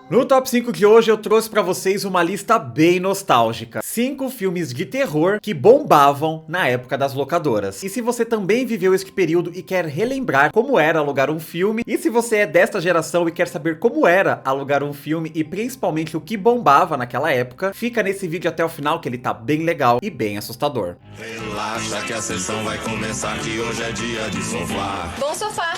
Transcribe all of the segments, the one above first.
No Top 5 de hoje eu trouxe pra vocês uma lista bem nostálgica. 5 filmes de terror que bombavam na época das locadoras. E se você também viveu este período e quer relembrar como era alugar um filme, e se você é desta geração e quer saber como era alugar um filme e principalmente o que bombava naquela época, fica nesse vídeo até o final que ele tá bem legal e bem assustador. Relaxa que a sessão vai começar, que hoje é dia de sofá. Bom sofá!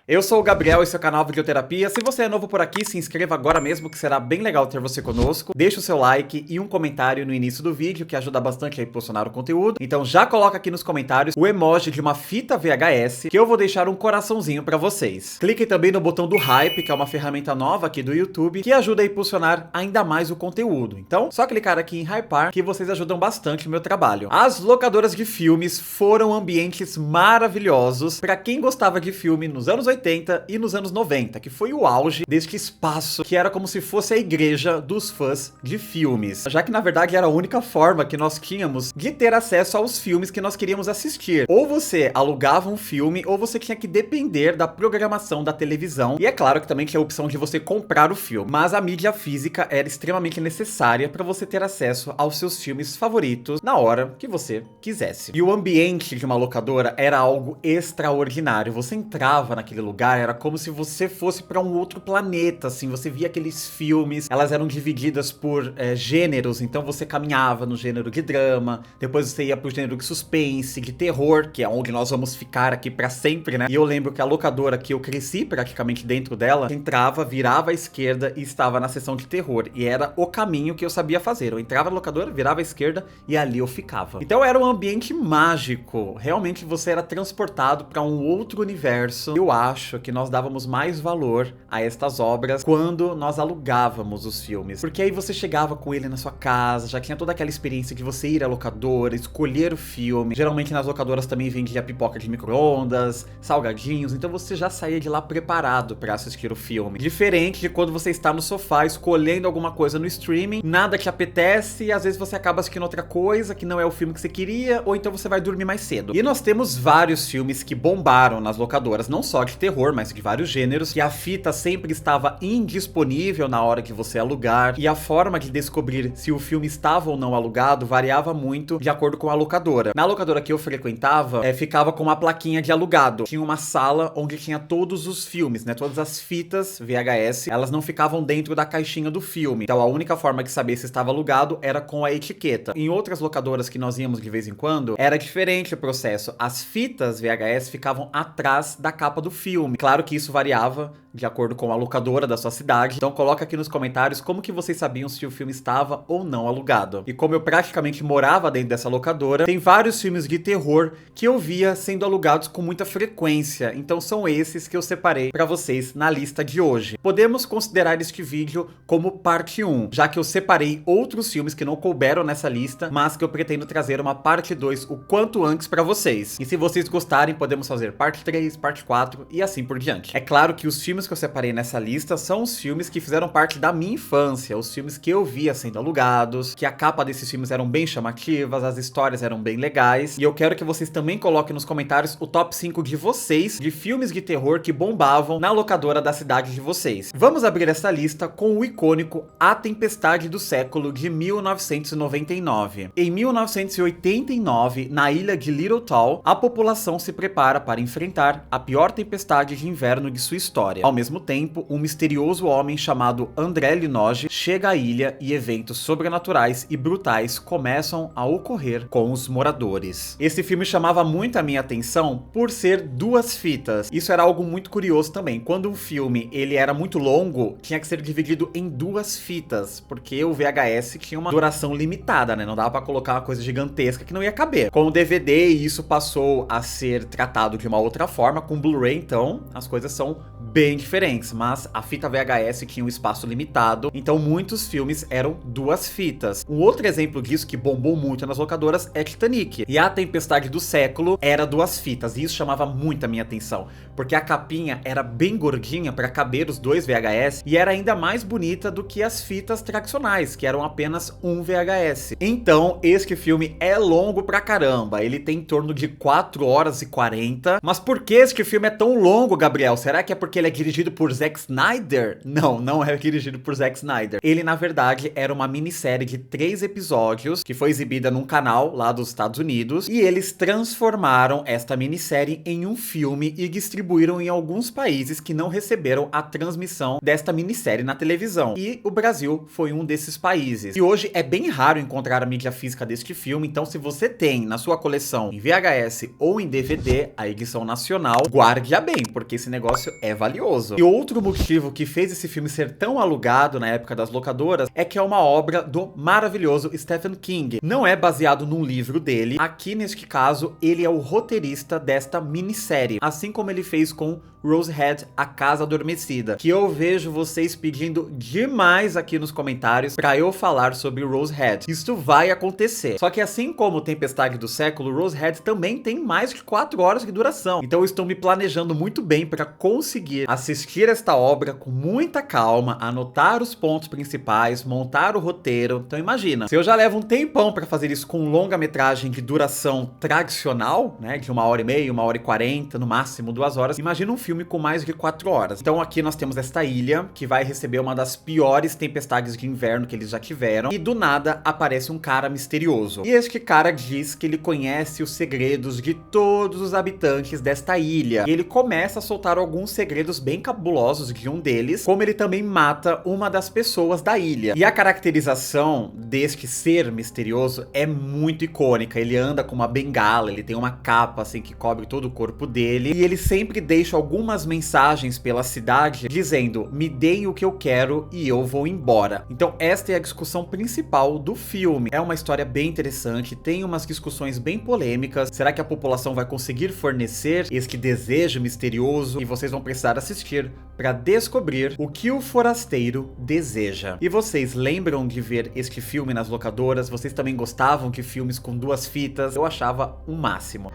Eu sou o Gabriel, esse é o canal Videoterapia. Se você é novo por aqui, se inscreva agora mesmo, que será bem legal ter você conosco. Deixa o seu like e um comentário no início do vídeo, que ajuda bastante a impulsionar o conteúdo. Então já coloca aqui nos comentários o emoji de uma fita VHS, que eu vou deixar um coraçãozinho pra vocês. Cliquem também no botão do Hype, que é uma ferramenta nova aqui do YouTube, que ajuda a impulsionar ainda mais o conteúdo. Então, só clicar aqui em Hypar, que vocês ajudam bastante o meu trabalho. As locadoras de filmes foram ambientes maravilhosos pra quem gostava de filme nos anos 80 e nos anos 90, que foi o auge deste espaço que era como se fosse a igreja dos fãs de filmes, já que na verdade era a única forma que nós tínhamos de ter acesso aos filmes que nós queríamos assistir. Ou você alugava um filme, ou você tinha que depender da programação da televisão, e é claro que também tinha a opção de você comprar o filme, mas a mídia física era extremamente necessária para você ter acesso aos seus filmes favoritos na hora que você quisesse. E o ambiente de uma locadora era algo extraordinário. Você entrava naquele lugar, era como se você fosse para um outro planeta, assim, você via aqueles filmes, elas eram divididas por gêneros, então você caminhava no gênero de drama, depois você ia pro gênero de suspense, de terror, que é onde nós vamos ficar aqui pra sempre, né? E eu lembro que a locadora que eu cresci praticamente dentro dela, entrava, virava à esquerda e estava na seção de terror, e era o caminho que eu sabia fazer. Eu entrava na locadora, virava à esquerda e ali eu ficava. Então era um ambiente mágico, realmente você era transportado para um outro universo. Eu acho que nós dávamos mais valor a estas obras quando nós alugávamos os filmes, porque aí você chegava com ele na sua casa, já tinha toda aquela experiência de você ir à locadora, escolher o filme. Geralmente nas locadoras também vendia pipoca de micro-ondas, salgadinhos, então você já saía de lá preparado para assistir o filme. Diferente de quando você está no sofá escolhendo alguma coisa no streaming, nada te apetece e às vezes você acaba assistindo outra coisa que não é o filme que você queria, ou então você vai dormir mais cedo. E nós temos vários filmes que bombaram nas locadoras, não só de terror, mas de vários gêneros, que a fita sempre estava indisponível na hora que você alugar, e a forma de descobrir se o filme estava ou não alugado variava muito de acordo com a locadora. Na locadora que eu frequentava, ficava com uma plaquinha de alugado. Tinha uma sala onde tinha todos os filmes, né? Todas as fitas VHS, elas não ficavam dentro da caixinha do filme. Então a única forma de saber se estava alugado era com a etiqueta. Em outras locadoras que nós íamos de vez em quando, era diferente o processo. As fitas VHS ficavam atrás da capa do filme. Claro que isso variava de acordo com a locadora da sua cidade, então coloca aqui nos comentários como que vocês sabiam se o filme estava ou não alugado. E como eu praticamente morava dentro dessa locadora, tem vários filmes de terror que eu via sendo alugados com muita frequência, então são esses que eu separei para vocês na lista de hoje. Podemos considerar este vídeo como parte 1, já que eu separei outros filmes que não couberam nessa lista, mas que eu pretendo trazer uma parte 2 o quanto antes para vocês. E se vocês gostarem, podemos fazer parte 3, parte 4 e assim por diante. É claro que os filmes que eu separei nessa lista são os filmes que fizeram parte da minha infância, os filmes que eu via sendo alugados, que a capa desses filmes eram bem chamativas, as histórias eram bem legais, e eu quero que vocês também coloquem nos comentários o top 5 de vocês, de filmes de terror que bombavam na locadora da cidade de vocês. Vamos abrir essa lista com o icônico A Tempestade do Século de 1999. Em 1989, na ilha de Little Tall, a população se prepara para enfrentar a pior tempestade de inverno de sua história. Ao mesmo tempo, um misterioso homem chamado André Linoge chega à ilha e eventos sobrenaturais e brutais começam a ocorrer com os moradores. Esse filme chamava muito a minha atenção por ser duas fitas. Isso era algo muito curioso também. Quando um filme ele era muito longo, tinha que ser dividido em duas fitas, porque o VHS tinha uma duração limitada, né? Não dava para colocar uma coisa gigantesca que não ia caber. Com o DVD, isso passou a ser tratado de uma outra forma. Com o Blu-ray, então, as coisas são bem diferentes, mas a fita VHS tinha um espaço limitado, então muitos filmes eram duas fitas. Um outro exemplo disso que bombou muito nas locadoras é Titanic, e A Tempestade do Século era duas fitas, e isso chamava muito a minha atenção, porque a capinha era bem gordinha para caber os dois VHS, e era ainda mais bonita do que as fitas tradicionais, que eram apenas um VHS. Então, este filme é longo pra caramba, ele tem em torno de 4 horas e 40, mas por que este filme é tão longo, Gabriel? Será que é porque porque ele é dirigido por Zack Snyder? Não, não é dirigido por Zack Snyder. Ele, na verdade, era uma minissérie de 3 episódios que foi exibida num canal lá dos Estados Unidos, e eles transformaram esta minissérie em um filme e distribuíram em alguns países que não receberam a transmissão desta minissérie na televisão. E o Brasil foi um desses países. E hoje é bem raro encontrar a mídia física deste filme, então se você tem na sua coleção em VHS ou em DVD a edição nacional, guarde-a bem, porque esse negócio é valioso. E outro motivo que fez esse filme ser tão alugado na época das locadoras é que é uma obra do maravilhoso Stephen King. Não é baseado num livro dele. Aqui, neste caso, ele é o roteirista desta minissérie, assim como ele fez com Rosehead, A Casa Adormecida, que eu vejo vocês pedindo demais aqui nos comentários pra eu falar sobre Rosehead. Isso vai acontecer. Só que assim como Tempestade do Século, Rosehead também tem mais de 4 horas de duração. Então eu estou me planejando muito bem para conseguir assistir esta obra com muita calma, anotar os pontos principais, montar o roteiro. Então imagina, se eu já levo um tempão para fazer isso com longa-metragem de duração tradicional, né, de 1h30, 1h40, no máximo 2 horas, imagina um filme com mais de 4 horas. Então aqui nós temos esta ilha, que vai receber uma das piores tempestades de inverno que eles já tiveram, e do nada aparece um cara misterioso. E este cara diz que ele conhece os segredos de todos os habitantes desta ilha. E ele começa a soltar alguns segredos bem cabulosos de um deles, como ele também mata uma das pessoas da ilha. E a caracterização deste ser misterioso é muito icônica. Ele anda com uma bengala, ele tem uma capa assim que cobre todo o corpo dele, e ele sempre deixa algumas mensagens pela cidade dizendo: me deem o que eu quero e eu vou embora. Então esta é a discussão principal do filme. É uma história bem interessante, tem umas discussões bem polêmicas. Será que a população vai conseguir fornecer este desejo misterioso? E vocês vão precisar assistir para descobrir o que o forasteiro deseja. E vocês lembram de ver este filme nas locadoras? Vocês também gostavam de filmes com 2 fitas? Eu achava o máximo.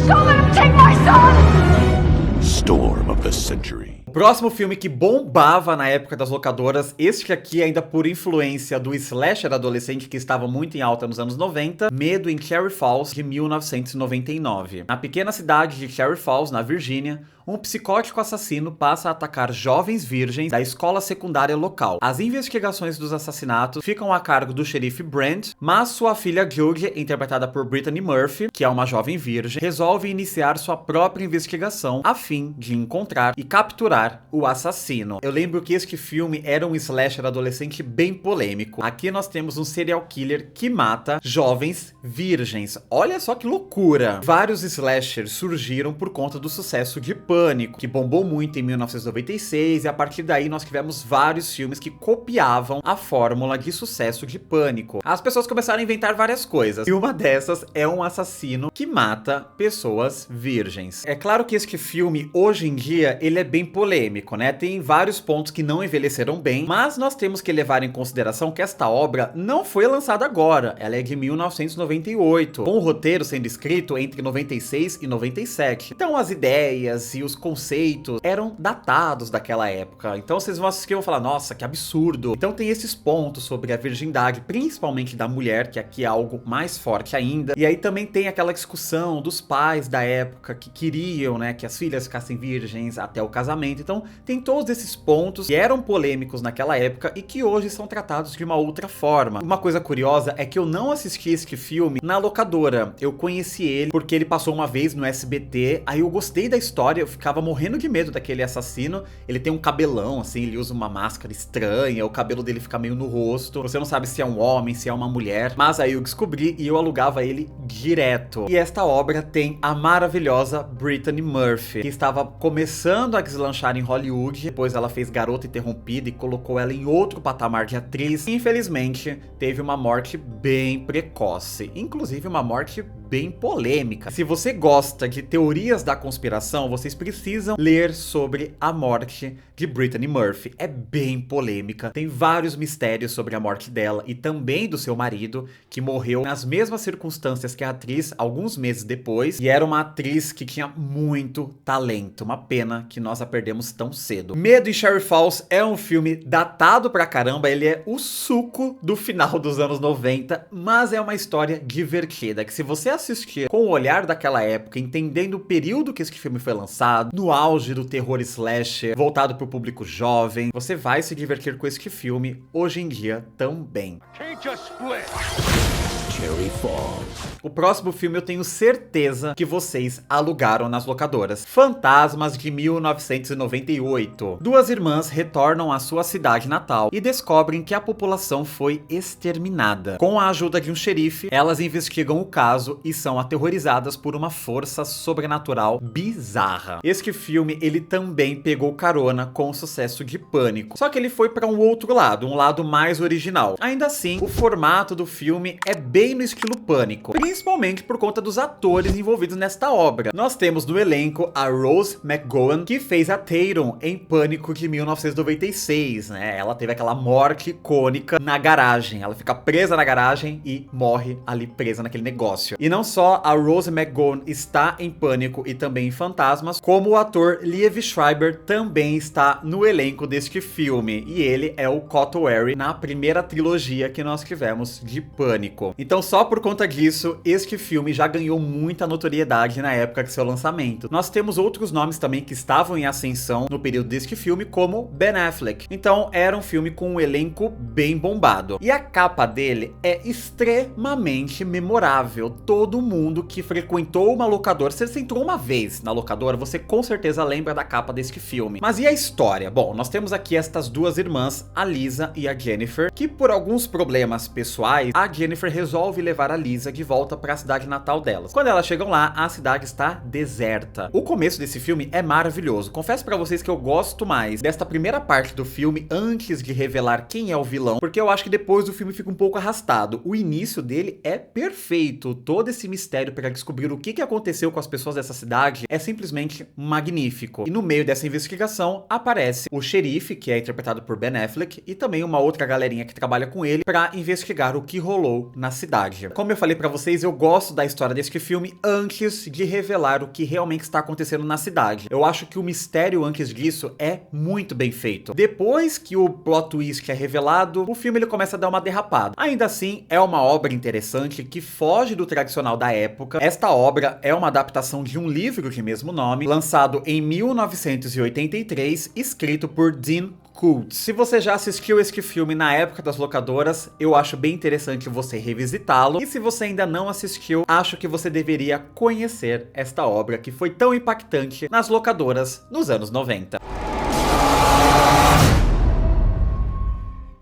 Don't let him take my son! Storm of the Century. O próximo filme que bombava na época das locadoras, este aqui ainda por influência do slasher adolescente que estava muito em alta nos anos 90, Medo em Cherry Falls, de 1999. Na pequena cidade de Cherry Falls, na Virgínia, um psicótico assassino passa a atacar jovens virgens da escola secundária local. As investigações dos assassinatos ficam a cargo do xerife Brent, mas sua filha Judy, interpretada por Brittany Murphy, que é uma jovem virgem, resolve iniciar sua própria investigação a fim de encontrar e capturar o assassino. Eu lembro que este filme era um slasher adolescente bem polêmico. Aqui nós temos um serial killer que mata jovens virgens. Olha só que loucura! Vários slashers surgiram por conta do sucesso de Pânico, que bombou muito em 1996, e a partir daí nós tivemos vários filmes que copiavam a fórmula de sucesso de Pânico. As pessoas começaram a inventar várias coisas, e uma dessas é um assassino que mata pessoas virgens. É claro que este filme, hoje em dia, ele é bem polêmico, né? Tem vários pontos que não envelheceram bem, mas nós temos que levar em consideração que esta obra não foi lançada agora, ela é de 1998, com o roteiro sendo escrito entre 96 e 97. Então as ideias e os conceitos eram datados daquela época. Então vocês vão assistir e vão falar: nossa, que absurdo. Então tem esses pontos sobre a virgindade, principalmente da mulher, que aqui é algo mais forte ainda. E aí também tem aquela discussão dos pais da época que queriam, né, que as filhas ficassem virgens até o casamento. Então tem todos esses pontos que eram polêmicos naquela época e que hoje são tratados de uma outra forma. Uma coisa curiosa é que eu não assisti este filme na locadora. Eu conheci ele porque ele passou uma vez no SBT, aí eu gostei da história, eu ficava morrendo de medo daquele assassino. Ele tem um cabelão, assim, ele usa uma máscara estranha, o cabelo dele fica meio no rosto. Você não sabe se é um homem, se é uma mulher. Mas aí eu descobri e eu alugava ele direto. E esta obra tem a maravilhosa Brittany Murphy, que estava começando a deslanchar em Hollywood. Depois ela fez Garota Interrompida e colocou ela em outro patamar de atriz. E, infelizmente, teve uma morte bem precoce. Inclusive uma morte bem polêmica. Se você gosta de teorias da conspiração, vocês precisam ler sobre a morte de Brittany Murphy. É bem polêmica, tem vários mistérios sobre a morte dela e também do seu marido, que morreu nas mesmas circunstâncias que a atriz alguns meses depois, e era uma atriz que tinha muito talento. Uma pena que nós a perdemos tão cedo. Medo em Cherry Falls é um filme datado pra caramba, ele é o suco do final dos anos 90, mas é uma história divertida, que se você assistir com o olhar daquela época, entendendo o período que esse filme foi lançado, no auge do terror slasher, voltado pro público jovem, você vai se divertir com este filme hoje em dia também. Cherry Falls. O próximo filme eu tenho certeza que vocês alugaram nas locadoras. Fantasmas de 1998. Duas irmãs retornam à sua cidade natal e descobrem que a população foi exterminada. Com a ajuda de um xerife, elas investigam o caso e são aterrorizadas por uma força sobrenatural bizarra. Este filme, ele também pegou carona com o sucesso de Pânico. Só que ele foi para um outro lado, um lado mais original. Ainda assim, o formato do filme é bem no estilo Pânico, principalmente por conta dos atores envolvidos nesta obra. Nós temos no elenco a Rose McGowan, que fez a Tatum em Pânico de 1996, né? Ela teve aquela morte icônica na garagem. Ela fica presa na garagem e morre ali presa naquele negócio. E não só a Rose McGowan está em Pânico e também em Fantasmas, como o ator Liev Schreiber também está no elenco deste filme. E ele é o Cotton Wary na primeira trilogia que nós tivemos de Pânico. Então, só por conta disso, este filme já ganhou muita notoriedade na época de seu lançamento. Nós temos outros nomes também que estavam em ascensão no período deste filme, como Ben Affleck. Então, era um filme com um elenco bem bombado. E a capa dele é extremamente memorável. Todo mundo que frequentou uma locadora, se você entrou uma vez na locadora, você com certeza lembra da capa deste filme. Mas e a história? Bom, nós temos aqui estas duas irmãs, a Lisa e a Jennifer, que por alguns problemas pessoais, a Jennifer resolve levar a Lisa de volta para a cidade natal delas. Quando elas chegam lá, a cidade está deserta. O começo desse filme é maravilhoso. Confesso para vocês que eu gosto mais desta primeira parte do filme antes de revelar quem é o vilão, porque eu acho que depois o filme fica um pouco arrastado. O início dele é perfeito. Todo esse mistério para descobrir o que aconteceu com as pessoas dessa cidade é simplesmente magnífico. E no meio dessa investigação aparece o xerife, que é interpretado por Ben Affleck, e também uma outra galerinha que trabalha com ele para investigar o que rolou na cidade. Como eu falei pra vocês, eu gosto da história deste filme antes de revelar o que realmente está acontecendo na cidade. Eu acho que o mistério antes disso é muito bem feito. Depois que o plot twist é revelado, o filme ele começa a dar uma derrapada. Ainda assim, é uma obra interessante que foge do tradicional da época. Esta obra é uma adaptação de um livro de mesmo nome, lançado em 1983, escrito por Dean Koontz. Se você já assistiu este filme na época das locadoras, eu acho bem interessante você revisitá-lo. E se você ainda não assistiu, acho que você deveria conhecer esta obra que foi tão impactante nas locadoras nos anos 90.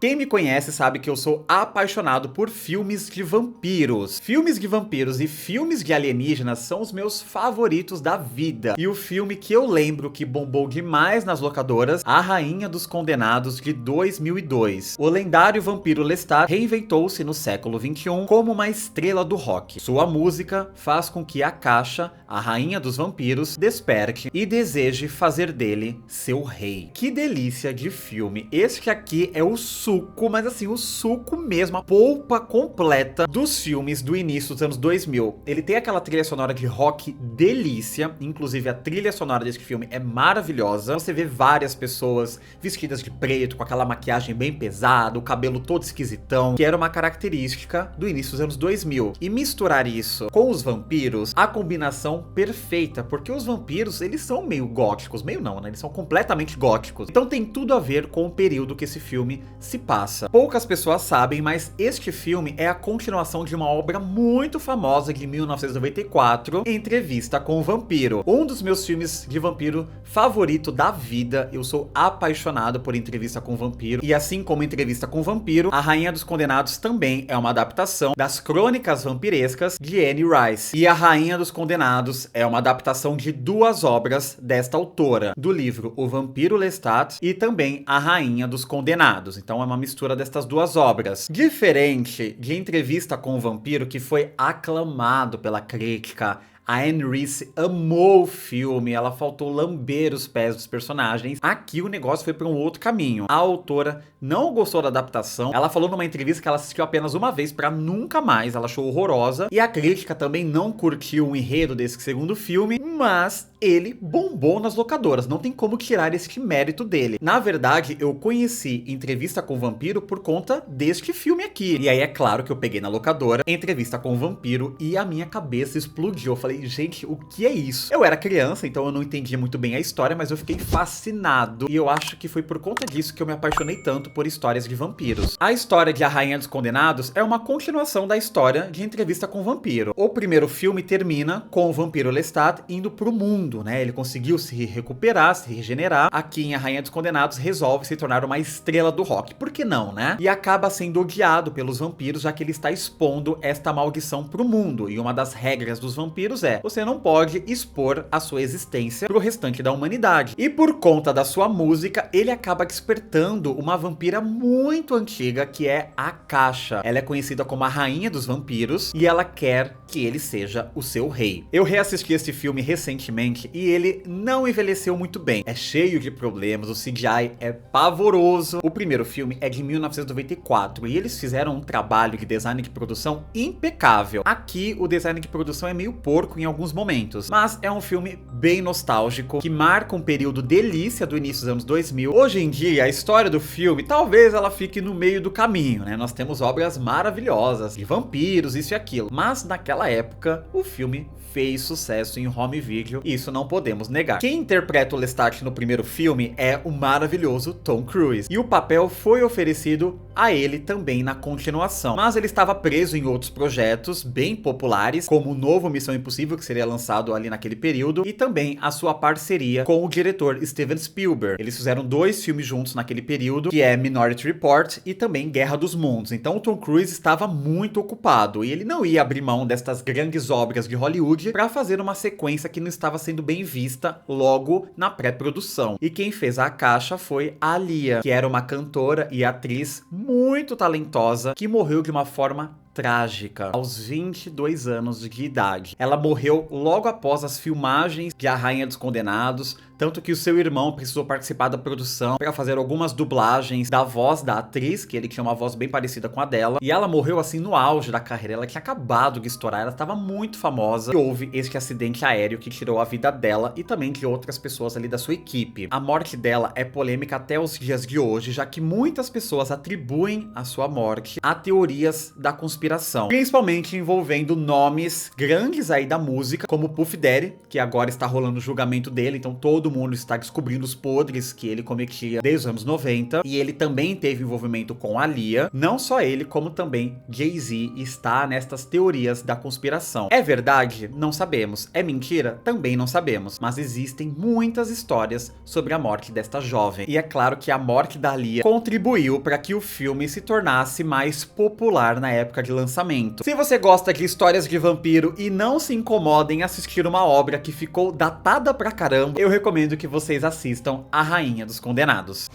Quem me conhece sabe que eu sou apaixonado por filmes de vampiros. Filmes de vampiros e filmes de alienígenas são os meus favoritos da vida. E o filme que eu lembro que bombou demais nas locadoras, A Rainha dos Condenados, de 2002. O lendário vampiro Lestat reinventou-se no século XXI como uma estrela do rock. Sua música faz com que a Caixa, a rainha dos vampiros, desperte e deseje fazer dele seu rei. Que delícia de filme. Este aqui é o suco, mas assim, o suco mesmo, a polpa completa dos filmes do início dos anos 2000. Ele tem aquela trilha sonora de rock delícia, inclusive a trilha sonora desse filme é maravilhosa. Você vê várias pessoas vestidas de preto, com aquela maquiagem bem pesada, o cabelo todo esquisitão, que era uma característica do início dos anos 2000. E misturar isso com os vampiros, a combinação perfeita, porque os vampiros, eles são meio góticos, meio não, né? Eles são completamente góticos. Então tem tudo a ver com o período que esse filme se passa. Poucas pessoas sabem, mas este filme é a continuação de uma obra muito famosa de 1994, Entrevista com o Vampiro. Um dos meus filmes de vampiro favorito da vida. Eu sou apaixonado por Entrevista com o Vampiro. E assim como Entrevista com o Vampiro, A Rainha dos Condenados também é uma adaptação das Crônicas Vampirescas de Anne Rice. E A Rainha dos Condenados é uma adaptação de duas obras desta autora, do livro O Vampiro Lestat e também A Rainha dos Condenados. Então é uma mistura destas duas obras. Diferente de Entrevista com o Vampiro, que foi aclamado pela crítica, A Anne Rice amou o filme, ela faltou lamber os pés dos personagens. Aqui o negócio foi para um outro caminho. A autora não gostou da adaptação. Ela falou numa entrevista que ela assistiu apenas uma vez para nunca mais, ela achou horrorosa. E a crítica também não curtiu o enredo desse segundo filme, mas ele bombou nas locadoras, não tem como tirar esse mérito dele. Na verdade, eu conheci Entrevista com o Vampiro por conta deste filme aqui. E aí é claro que eu peguei na locadora Entrevista com o Vampiro e a minha cabeça explodiu. Eu falei, gente, o que é isso? Eu era criança, então eu não entendia muito bem a história, mas eu fiquei fascinado. E eu acho que foi por conta disso que eu me apaixonei tanto por histórias de vampiros. A história de A Rainha dos Condenados é uma continuação da história de Entrevista com o Vampiro. O primeiro filme termina com o vampiro Lestat indo pro mundo, né? Ele conseguiu se recuperar, se regenerar. Aqui em A Rainha dos Condenados resolve se tornar uma estrela do rock. Por que não, né? E acaba sendo odiado pelos vampiros, já que ele está expondo esta maldição pro mundo. E uma das regras dos vampiros é: você não pode expor a sua existência pro restante da humanidade. E por conta da sua música, ele acaba despertando uma vampira muito antiga, que é a Caixa. Ela é conhecida como a Rainha dos Vampiros e ela quer que ele seja o seu rei. Eu reassisti esse filme recentemente e ele não envelheceu muito bem. É cheio de problemas, o CGI é pavoroso. O primeiro filme é de 1994 e eles fizeram um trabalho de design de produção impecável. Aqui o design de produção é meio porco em alguns momentos, mas é um filme bem nostálgico, que marca um período delícia do início dos anos 2000. Hoje em dia, a história do filme, talvez ela fique no meio do caminho, né? Nós temos obras maravilhosas de vampiros, isso e aquilo, mas naquela época, o filme fez sucesso em home video, e isso não podemos negar. Quem interpreta o Lestat no primeiro filme é o maravilhoso Tom Cruise, e o papel foi oferecido a ele também na continuação, mas ele estava preso em outros projetos bem populares, como o novo Missão Impossível, que seria lançado ali naquele período, e também a sua parceria com o diretor Steven Spielberg. Eles fizeram 2 filmes juntos naquele período, que é Minority Report e também Guerra dos Mundos. Então o Tom Cruise estava muito ocupado, e ele não ia abrir mão destas grandes obras de Hollywood para fazer uma sequência que não estava sendo bem vista logo na pré-produção. E quem fez a Caixa foi a Aaliyah, que era uma cantora e atriz muito talentosa, que morreu de uma forma trágica, aos 22 anos de idade. Ela morreu logo após as filmagens de A Rainha dos Condenados, tanto que o seu irmão precisou participar da produção para fazer algumas dublagens da voz da atriz, que ele tinha uma voz bem parecida com a dela, e ela morreu assim no auge da carreira. Ela tinha acabado de estourar, ela estava muito famosa, e houve este acidente aéreo que tirou a vida dela e também de outras pessoas ali da sua equipe. A morte dela é polêmica até os dias de hoje, já que muitas pessoas atribuem a sua morte a teorias da conspiração, principalmente envolvendo nomes grandes aí da música, como Puff Daddy, que agora está rolando o julgamento dele, então todo mundo está descobrindo os podres que ele cometia desde os anos 90, e ele também teve envolvimento com a Aaliyah. Não só ele, como também Jay-Z está nestas teorias da conspiração. É verdade? Não sabemos. É mentira? Também não sabemos. Mas existem muitas histórias sobre a morte desta jovem. E é claro que a morte da Aaliyah contribuiu para que o filme se tornasse mais popular na época de lançamento. Se você gosta de histórias de vampiro e não se incomoda em assistir uma obra que ficou datada pra caramba, eu recomendo que vocês assistam A Rainha dos Condenados.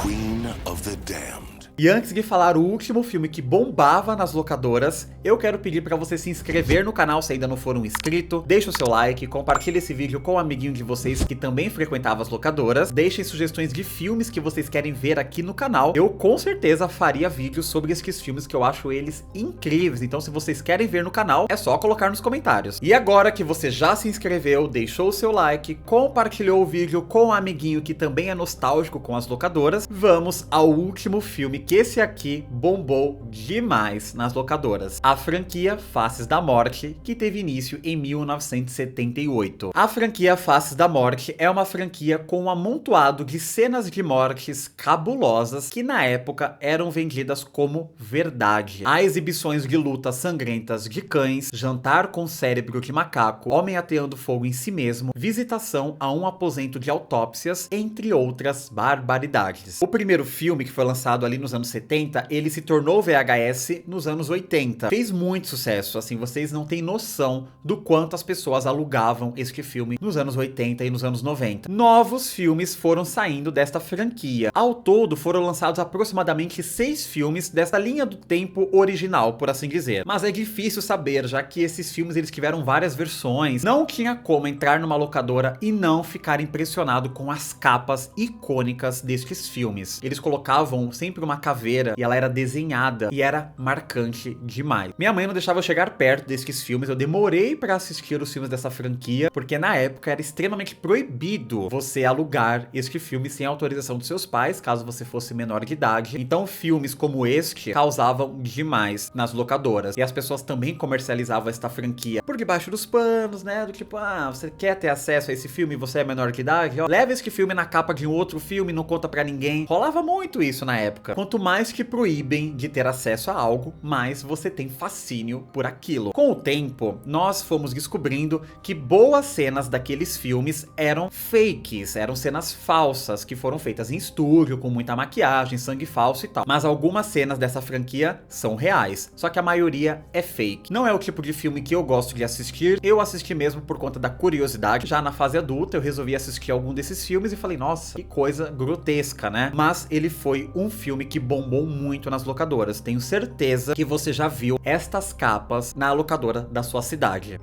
Queen of the Damned. E antes de falar o último filme que bombava nas locadoras, eu quero pedir para você se inscrever no canal se ainda não for um inscrito, deixe o seu like, compartilhe esse vídeo com um amiguinho de vocês que também frequentava as locadoras, deixem sugestões de filmes que vocês querem ver aqui no canal. Eu com certeza faria vídeos sobre esses filmes que eu acho eles incríveis, então se vocês querem ver no canal, é só colocar nos comentários. E agora que você já se inscreveu, deixou o seu like, compartilhou o vídeo com um amiguinho que também é nostálgico com as locadoras, vamos ao último filme que esse aqui bombou demais nas locadoras. A franquia Faces da Morte, que teve início em 1978. A franquia Faces da Morte é uma franquia com um amontoado de cenas de mortes cabulosas que na época eram vendidas como verdade. Há exibições de lutas sangrentas de cães, jantar com cérebro de macaco, homem ateando fogo em si mesmo, visitação a um aposento de autópsias, entre outras barbaridades. O primeiro filme, que foi lançado ali nos anos 70, ele se tornou VHS nos anos 80. Fez muito sucesso, assim, vocês não têm noção do quanto as pessoas alugavam este filme nos anos 80 e nos anos 90. Novos filmes foram saindo desta franquia. Ao todo, foram lançados aproximadamente 6 filmes desta linha do tempo original, por assim dizer. Mas é difícil saber, já que esses filmes eles tiveram várias versões. Não tinha como entrar numa locadora e não ficar impressionado com as capas icônicas destes filmes. Eles colocavam sempre uma caveira e ela era desenhada e era marcante demais. Minha mãe não deixava eu chegar perto destes filmes, eu demorei pra assistir os filmes dessa franquia, porque na época era extremamente proibido você alugar este filme sem autorização dos seus pais, caso você fosse menor de idade. Então filmes como este causavam demais nas locadoras. E as pessoas também comercializavam esta franquia por debaixo dos panos, né? Do tipo, ah, você quer ter acesso a esse filme e você é menor de idade? Ó, leva este filme na capa de um outro filme, não conta pra ninguém. Rolava muito isso na época. Quanto mais que proíbem de ter acesso a algo, mais você tem fascínio por aquilo. Com o tempo, nós fomos descobrindo que boas cenas daqueles filmes eram fakes, eram cenas falsas, que foram feitas em estúdio, com muita maquiagem, sangue falso e tal. Mas algumas cenas dessa franquia são reais, só que a maioria é fake. Não é o tipo de filme que eu gosto de assistir, eu assisti mesmo por conta da curiosidade. Já na fase adulta, eu resolvi assistir algum desses filmes e falei, nossa, que coisa grotesca, né? Mas ele foi um filme que bombou muito nas locadoras. Tenho certeza que você já viu estas capas na locadora da sua cidade.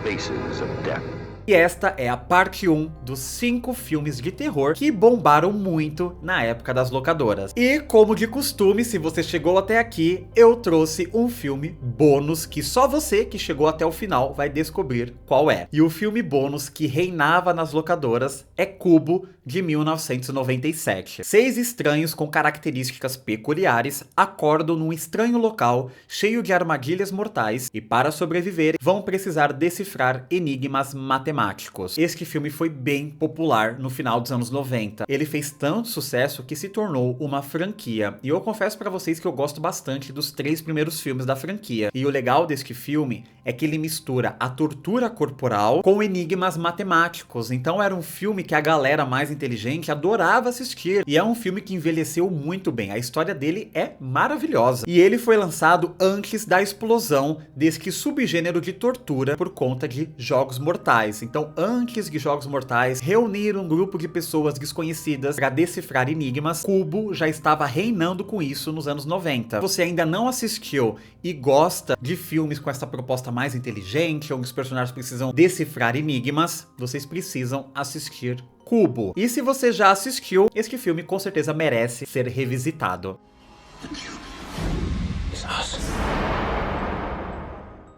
Faces of Death. E esta é a parte 1 dos 5 filmes de terror que bombaram muito na época das locadoras. E como de costume, se você chegou até aqui, eu trouxe um filme bônus que só você que chegou até o final vai descobrir qual é. E o filme bônus que reinava nas locadoras é Kubo, de 1997. 6 estranhos com características peculiares acordam num estranho local cheio de armadilhas mortais e para sobreviver vão precisar decifrar enigmas matemáticos. Este filme foi bem popular no final dos anos 90. Ele fez tanto sucesso que se tornou uma franquia. E eu confesso pra vocês que eu gosto bastante dos 3 primeiros filmes da franquia. E o legal deste filme é que ele mistura a tortura corporal com enigmas matemáticos. Então era um filme que a galera mais inteligente adorava assistir. E é um filme que envelheceu muito bem. A história dele é maravilhosa. E ele foi lançado antes da explosão desse subgênero de tortura por conta de Jogos Mortais. Então, antes de Jogos Mortais reunir um grupo de pessoas desconhecidas para decifrar enigmas, Kubo já estava reinando com isso nos anos 90. Se você ainda não assistiu e gosta de filmes com essa proposta mais inteligente, onde os personagens precisam decifrar enigmas, vocês precisam assistir Kubo. E se você já assistiu, este filme com certeza merece ser revisitado.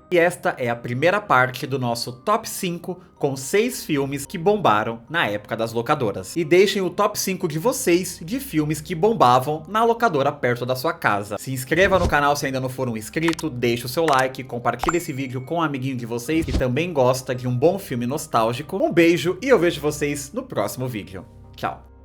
E esta é a primeira parte do nosso top 5 com 6 filmes que bombaram na época das locadoras. E deixem o top 5 de vocês de filmes que bombavam na locadora perto da sua casa. Se inscreva no canal se ainda não for um inscrito, deixe o seu like, compartilhe esse vídeo com um amiguinho de vocês que também gosta de um bom filme nostálgico. Um beijo e eu vejo vocês no próximo vídeo. Tchau!